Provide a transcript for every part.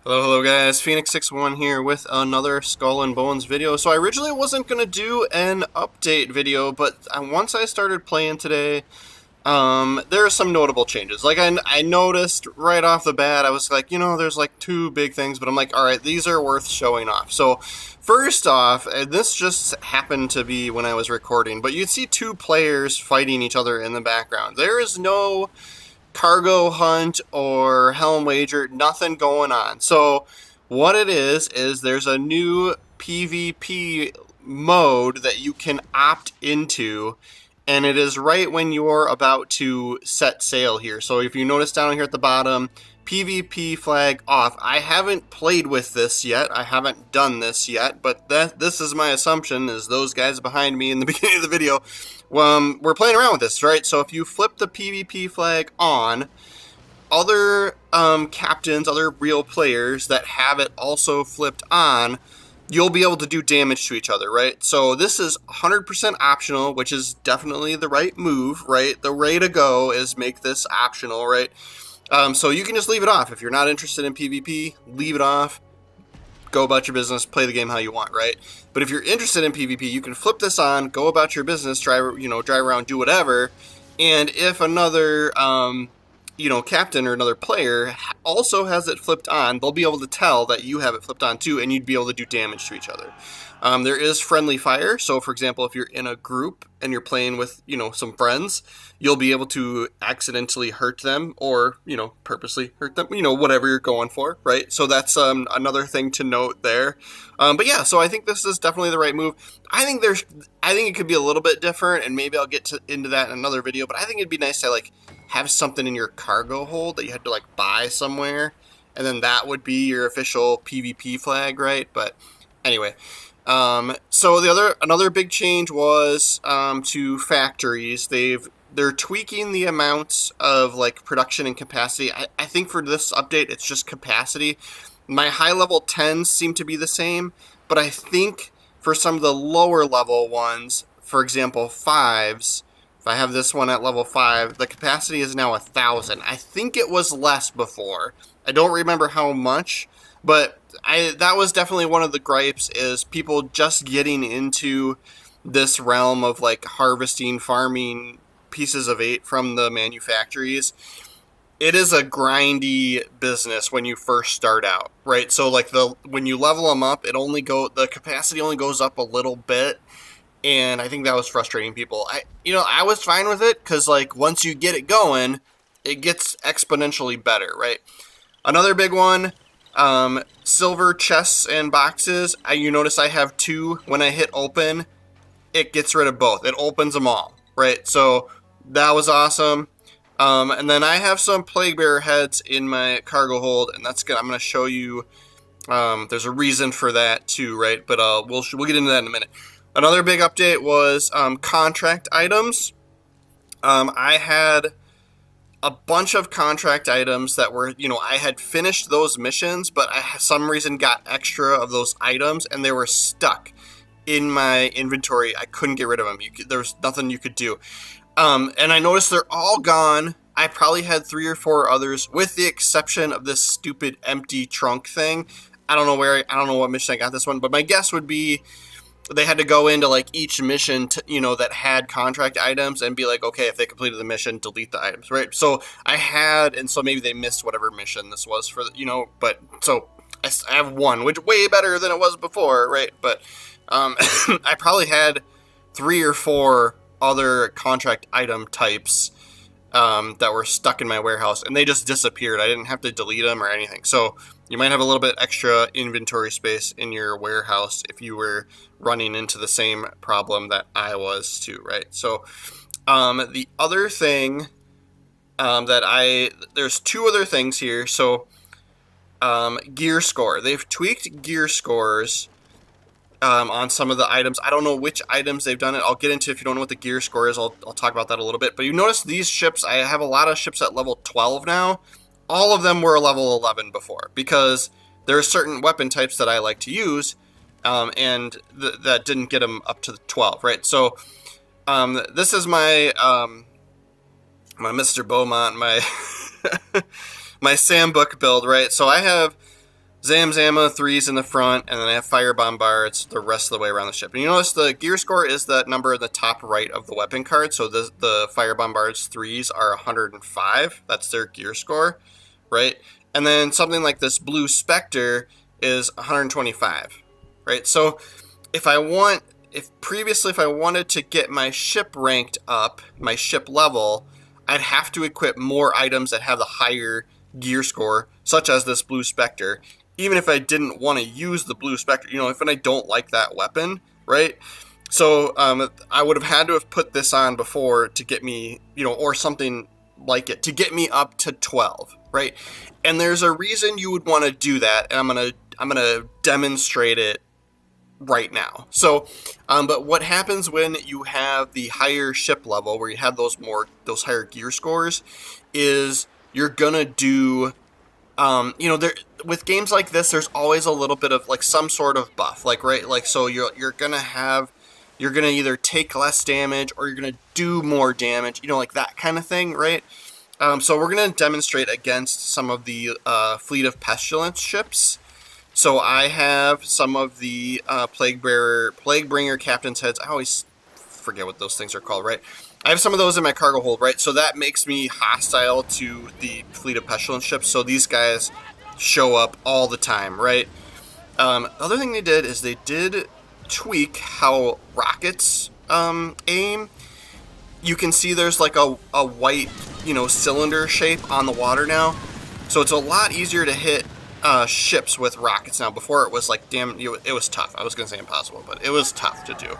Hello guys, Phoenix61 here with another Skull and Bones video. So I originally wasn't going to do an update video, but once I started playing today, there are some notable changes. Like I noticed right off the bat, I was like, there's like two big things, but I'm like, alright, these are worth showing off. So first off, and this just happened to be when I was recording, but you'd see two players fighting each other in the background. There is no cargo hunt or helm wager, nothing going on. So what it is there's a new PvP mode that you can opt into, and it is right when you're about to set sail here. So if you notice down here at the bottom, PvP flag off. I haven't played with this yet. I haven't done this yet, but this is my assumption, is those guys behind me in the beginning of the video. We're playing around with this, right? So if you flip the PvP flag on, other captains, other real players that have it also flipped on, you'll be able to do damage to each other, right? So this is 100% optional, which is definitely the right move, right? The way to go is make this optional, right? So you can just leave it off. If you're not interested in PvP, leave it off. Go about your business, play the game how you want, right? But if you're interested in PvP, you can flip this on, go about your business, drive around, do whatever. And if another, captain or another player also has it flipped on, they'll be able to tell that you have it flipped on too, and you'd be able to do damage to each other. There is friendly fire, so for example, if you're in a group and you're playing with, some friends, you'll be able to accidentally hurt them or, purposely hurt them, whatever you're going for, right? So that's another thing to note there. But yeah, so I think this is definitely the right move. I think it could be a little bit different, and maybe I'll get into that in another video, but I think it'd be nice to have something in your cargo hold that you had to buy somewhere, and then that would be your official PvP flag, right? But anyway, so another big change was to factories. They're tweaking the amounts of production and capacity. I think for this update it's just capacity. My high level 10s seem to be the same, but I think for some of the lower level ones, for example 5s, if I have this one at level 5, the capacity is now 1,000. I think it was less before. I don't remember how much, but that was definitely one of the gripes, is people just getting into this realm of harvesting, farming pieces of 8 from the manufactories. It is a grindy business when you first start out, right? So when you level them up, the capacity only goes up a little bit, and I think that was frustrating people. I was fine with it because once you get it going, it gets exponentially better, right? Another big one, silver chests and boxes. You notice I have 2. When I hit open, it gets rid of both. It opens them all, right? So that was awesome. And then I have some plague bearer heads in my cargo hold, and that's good. I'm going to show you. There's a reason for that too, right? But we'll get into that in a minute. Another big update was contract items. I had a bunch of contract items that were, I had finished those missions, but I, for some reason, got extra of those items, and they were stuck in my inventory. I couldn't get rid of them. There was nothing you could do. And I noticed they're all gone. I probably had 3 or 4 others, with the exception of this stupid empty trunk thing. I don't know what mission I got this one, but my guess would be they had to go into each mission that had contract items and be okay, if they completed the mission, delete the items, right? So so maybe they missed whatever mission this was for, but so I have 1, which way better than it was before, right? But I probably had 3 or 4 other contract item types that were stuck in my warehouse, and they just disappeared. I didn't have to delete them or anything. So you might have a little bit extra inventory space in your warehouse if you were running into the same problem that I was too, right? So the other thing there's 2 other things here. So gear score. They've tweaked gear scores on some of the items. I don't know which items they've done it. I'll get into, if you don't know what the gear score is, I'll talk about that a little bit. But you notice these ships, I have a lot of ships at level 12 now. All of them were level 11 before, because there are certain weapon types that I like to use, and that didn't get them up to 12, right? So this is my my Mr. Beaumont, my my Sambook build, right? So I have Zamzama 3s in the front, and then I have fire bombards the rest of the way around the ship. And you notice the gear score is that number in the top right of the weapon card. So the fire bombards 3s are 105. That's their gear score, right? And then something like this blue Spectre is 125, right? So if previously if I wanted to get my ship ranked up, my ship level, I'd have to equip more items that have the higher gear score, such as this blue Spectre, even if I didn't want to use the blue Spectre, if I don't like that weapon, right? So I would have had to have put this on before to get me, or something like it, to get me up to 12, right? And there's a reason you would want to do that, and I'm gonna demonstrate it right now. So, but what happens when you have the higher ship level, where you have those higher gear scores, is you're gonna do, there with games like this, there's always a little bit of like some sort of buff, like right, like so you're gonna either take less damage or you're gonna do more damage, like that kind of thing, right? So we're gonna demonstrate against some of the Fleet of Pestilence ships. So I have some of the Plaguebringer Captain's Heads. I always forget what those things are called, right? I have some of those in my cargo hold, right? So that makes me hostile to the Fleet of Pestilence ships. So these guys show up all the time, right? The other thing they did is they did tweak how rockets aim. You can see there's like a white, cylinder shape on the water now. So it's a lot easier to hit ships with rockets now. Before it was like, it was tough. I was going to say impossible, but it was tough to do.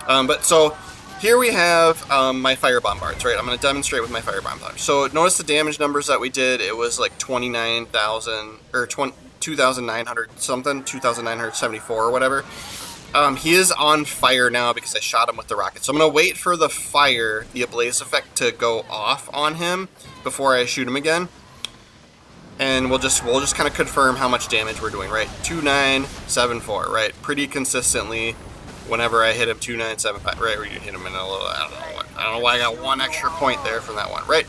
But so here we have my fire bombards, right? I'm going to demonstrate with my fire bombards. So notice the damage numbers that we did. It was like 29,000 or 2,900 something, 2,974 or whatever. He is on fire now because I shot him with the rocket. So I'm going to wait for the ablaze effect to go off on him before I shoot him again. And we'll just kind of confirm how much damage we're doing, right? 2,974, right? Pretty consistently, whenever I hit him, 2,975, right? Where you hit him in a little, I don't know why I got one extra point there from that one, right?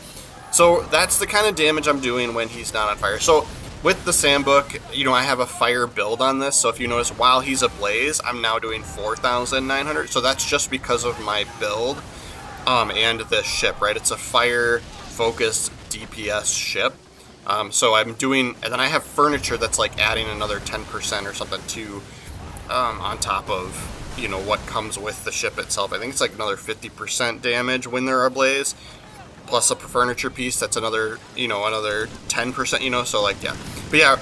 So that's the kind of damage I'm doing when he's not on fire. So with the Sandbook, I have a fire build on this. So if you notice, while he's ablaze, I'm now doing 4,900. So that's just because of my build and the ship, right? It's a fire-focused DPS ship. So I'm doing, and then I have furniture that's like adding another 10% or something to, on top of, what comes with the ship itself. I think it's like another 50% damage when they're ablaze, plus a furniture piece that's another 10%, so like, yeah. But yeah,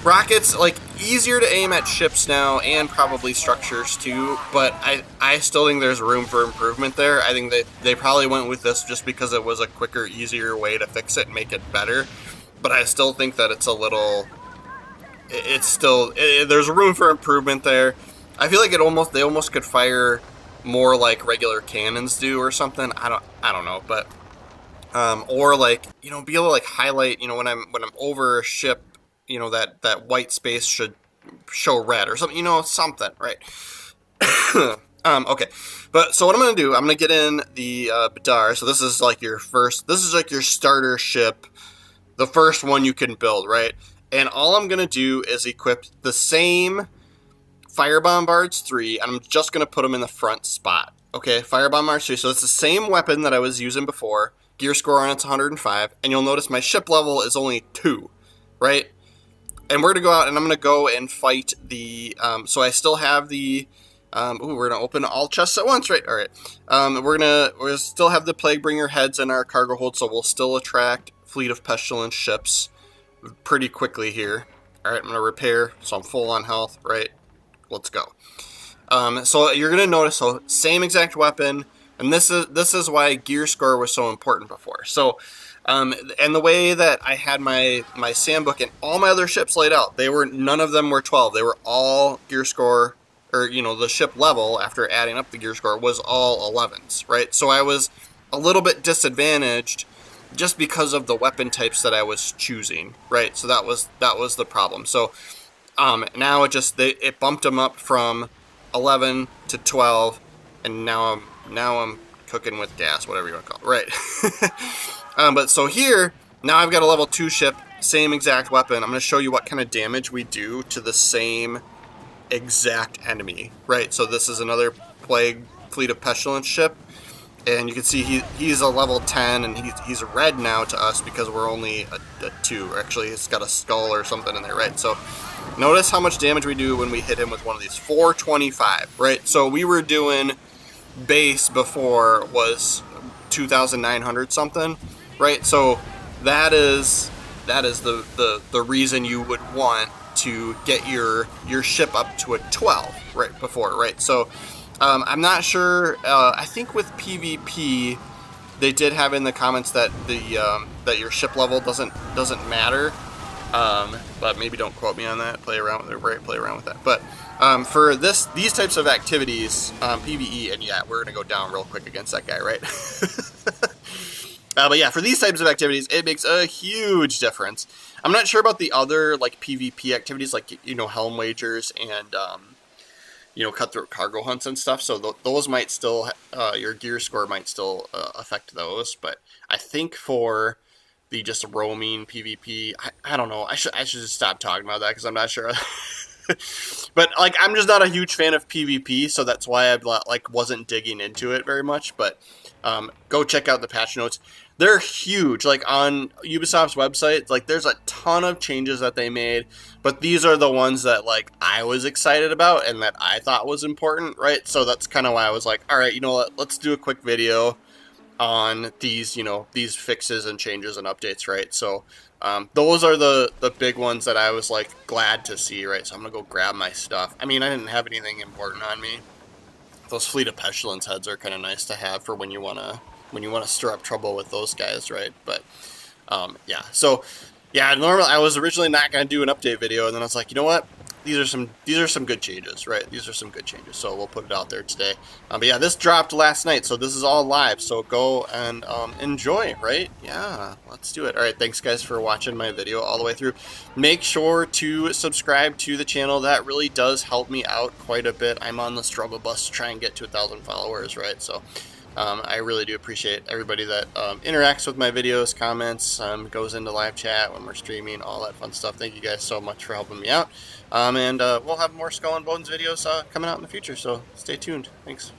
rockets, like, easier to aim at ships now, and probably structures too, but I still think there's room for improvement there. I think they probably went with this just because it was a quicker, easier way to fix it and make it better. But I still think that it's a little, there's room for improvement there. I feel like they almost could fire more like regular cannons do or something. I don't know, but, or like, be able to like highlight, when I'm over a ship, that white space should show red or something, something, right? Okay. But so what I'm going to do, I'm going to get in the, Badar. So this is like your starter ship. The first one you can build, right? And all I'm going to do is equip the same Fire Bombards 3, and I'm just going to put them in the front spot. Okay, Fire Bombards 3. So it's the same weapon that I was using before. Gear score on it's 105. And you'll notice my ship level is only 2, right? And we're going to go out, and I'm going to go and fight the... so I still have the... we're going to open all chests at once, right? All right. We're still have the Plaguebringer heads in our cargo hold, so we'll still attract Fleet of Pestilence ships pretty quickly here. All right, I'm going to repair, so I'm full on health, right? Let's go. So you're going to notice, so same exact weapon, and this is why gear score was so important before. So, and the way that I had my Sandbook and all my other ships laid out, none of them were 12. They were all gear score, or, the ship level, after adding up the gear score, was all 11s, right? So I was a little bit disadvantaged just because of the weapon types that I was choosing, right? So that was the problem. So now it bumped them up from 11 to 12, and now I'm cooking with gas, whatever you want to call it, right? But so here now I've got a level 2 ship, same exact weapon. I'm going to show you what kind of damage we do to the same exact enemy, right? So this is another Plague Fleet of Pestilence ship, and you can see he's a level 10, and he's red now to us because we're only a 2. Actually, it's got a skull or something in there, right? So notice how much damage we do when we hit him with one of these. 425, right? So we were doing base before was 2,900 something, right? So that is the reason you would want to get your ship up to a 12 right before, right? So I'm not sure. I think with PvP, they did have in the comments that that your ship level doesn't matter. But maybe don't quote me on that. Play around with it, right? Play around with that. But for these types of activities, PvE, and yeah, we're gonna go down real quick against that guy, right? But yeah, for these types of activities, it makes a huge difference. I'm not sure about the other like PvP activities, like Helm Wagers and cutthroat cargo hunts and stuff. So those might still your gear score might still affect those. But I think for the just roaming PvP, I don't know. I should just stop talking about that because I'm not sure. But like I'm just not a huge fan of PvP, so that's why I wasn't digging into it very much. But go check out the patch notes. They're huge. Like on Ubisoft's website, like there's a ton of changes that they made, but these are the ones that like I was excited about and that I thought was important, right? So that's kind of why I was like, all right, you know what? Let's do a quick video on these, these fixes and changes and updates, right? So those are the big ones that I was like glad to see, right? So I'm gonna go grab my stuff. I mean, I didn't have anything important on me. Those Fleet of Pestilence heads are kind of nice to have for when you wanna stir up trouble with those guys, right? But yeah, so yeah, normally I was originally not gonna do an update video, and then I was like, you know what? These are some good changes, right? These are some good changes, so we'll put it out there today. But yeah, this dropped last night, so this is all live. So go and enjoy, right? Yeah, let's do it. All right, thanks guys for watching my video all the way through. Make sure to subscribe to the channel. That really does help me out quite a bit. I'm on the struggle bus to try and get to 1,000 followers, right? So I really do appreciate everybody that interacts with my videos, comments, goes into live chat when we're streaming, all that fun stuff. Thank you guys so much for helping me out. And we'll have more Skull and Bones videos coming out in the future, so stay tuned. Thanks.